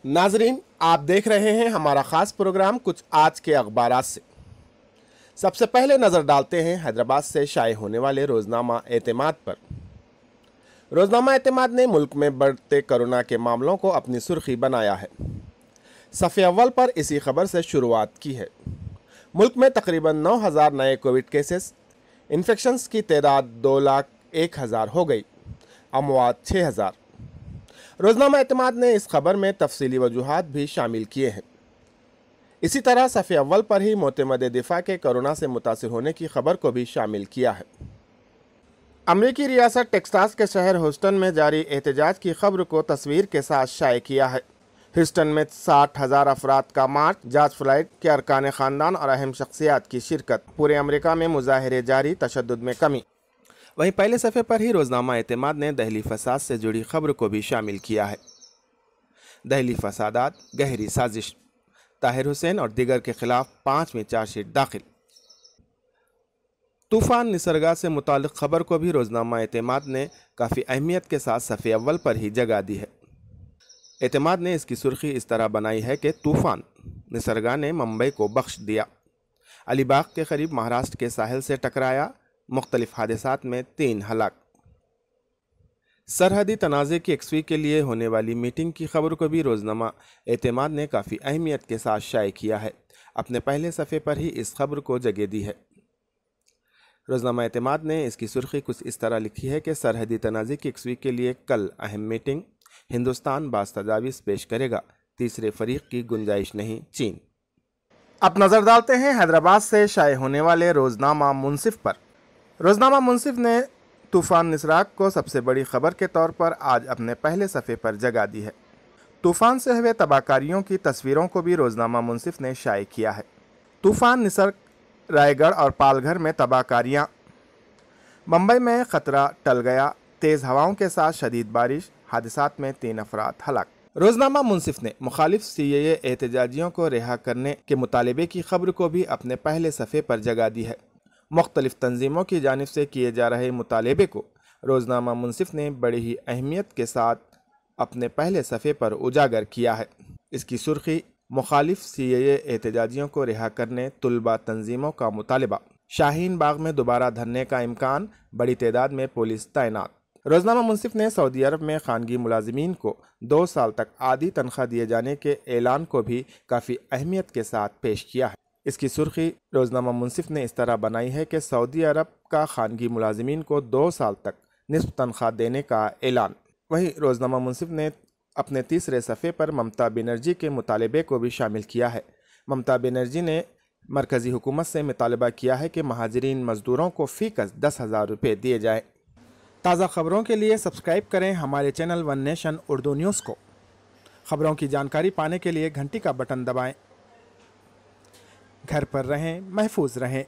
नाजरीन, आप देख रहे हैं हमारा खास प्रोग्राम कुछ आज के अखबारात से। सबसे पहले नजर डालते हैं हैदराबाद से शाये होने वाले रोजनामा एतमाद पर। रोजनामा एतमाद ने मुल्क में बढ़ते कोरोना के मामलों को अपनी सुर्खी बनाया है। सफ़े अव्वल पर इसी खबर से शुरुआत की है। मुल्क में तकरीबन 9,000 नए कोविड केसेस, इन्फेक्शंस की तादाद 2,01,000 हो गई, अमवात 6,000। रोजनामा एतमाद ने इस खबर में तफसीली वजूहात भी शामिल किए हैं। इसी तरह सफ़े अव्वल पर ही मोतमद दिफा के कोरोना से मुतासिर होने की खबर को भी शामिल किया है। अमरीकी रियासत टेक्सास के शहर ह्यूस्टन में जारी एहतजाज की खबर को तस्वीर के साथ शाये किया है। ह्यूस्टन में 60,000 अफराद का मार्च, जाज फ्लाइट के अरकान ख़ानदान और अहम शख्सियात की शिरकत, पूरे अमरीका में मुजाहरे जारी, तशद्दुद में कमी। वहीं पहले सफ़े पर ही रोजनामा एतमाद ने दहली फसाद से जुड़ी खबर को भी शामिल किया है। दहली फसादात, गहरी साजिश, ताहिर हुसैन और दीगर के खिलाफ 5वीं चार्जशीट दाखिल। तूफान निसर्गा से मुताल्लिक़ खबर को भी रोजनामा एतमाद ने काफ़ी अहमियत के साथ सफ़े अव्वल पर ही जगह दी है। एतमाद ने इसकी सुर्खी इस तरह बनाई है कि तूफान निसर्गा ने मुंबई को बख्श दिया, अलीबाग के करीब महाराष्ट्र के साहिल से टकराया, मुख्तलिफ हादसात में 3 हलाक। सरहदी तनाज़े की यकसुई के लिए होने वाली मीटिंग की खबर को भी रोजनामा एतमाद ने काफ़ी अहमियत के साथ शाये किया है। अपने पहले सफ़े पर ही इस खबर को जगह दी है। रोजनामा एतमाद ने इसकी सुर्खी कुछ इस तरह लिखी है कि सरहदी तनाज़े की यकसुई के लिए कल अहम मीटिंग, हिंदुस्तान बाज़ तजावीज़ पेश करेगा, तीसरे फरीक की गुंजाइश नहीं, चीन। अब नज़र डालते हैं हैदराबाद से शाये होने वाले रोजनामा मुंसिफ पर। रोजनामा मुंसिफ ने तूफ़ान निसराग को सबसे बड़ी खबर के तौर पर आज अपने पहले सफ़े पर जगह दी है। तूफ़ान से हुए तबाहकारियों की तस्वीरों को भी रोजनामा मुंसिफ ने शाये किया है। तूफ़ान निसर्ग, रायगढ़ और पालघर में तबाहकारियाँ, मुंबई में ख़तरा टल गया, तेज़ हवाओं के साथ शदीद बारिश, हादसात में 3 अफराद हलाक। रोजनामा मुंसिफ ने मुखालिफ सीएए एहतजाजियों को रिहा करने के मुतालबे की खबर को भी अपने पहले सफ़े पर जगह दी है। मुख्तलिफ तंजीमों की जानिब से किए जा रहे मुतालबे को रोजनामा मुंसिफ ने बड़ी ही अहमियत के साथ अपने पहले सफ़े पर उजागर किया है। इसकी सुर्खी मुखालिफ सीएए एहतजाजियों को रिहा करने, तुलबा तंजीमों का मुतालबा, शाहीन बाग में दोबारा धरने का इम्कान, बड़ी तादाद में पुलिस तैनात। रोजनामा मुंसिफ ने सऊदी अरब में खानगी मुलाजिमीन को 2 साल तक आधी तनख्वाह दिए जाने के ऐलान को भी काफ़ी अहमियत के साथ पेश किया है। इसकी सुर्खी रोजनामा मुंसिफ ने इस तरह बनाई है कि सऊदी अरब का खानगी मुलाजिमीन को 2 साल तक निस्फ तनख्वाह देने का ऐलान। वहीं रोजनामा मुंसिफ ने अपने तीसरे सफ़े पर ममता बनर्जी के मुतालबे को भी शामिल किया है। ममता बनर्जी ने मरकज़ी हुकूमत से मुतालबा किया है कि महाजरीन मजदूरों को फ़ीकस 10,000 रुपये दिए जाएँ। ताज़ा खबरों के लिए सब्सक्राइब करें हमारे channel one nation Urdu news को। खबरों की जानकारी पाने के लिए घंटी का बटन दबाएं। घर पर रहें, महफूज रहें।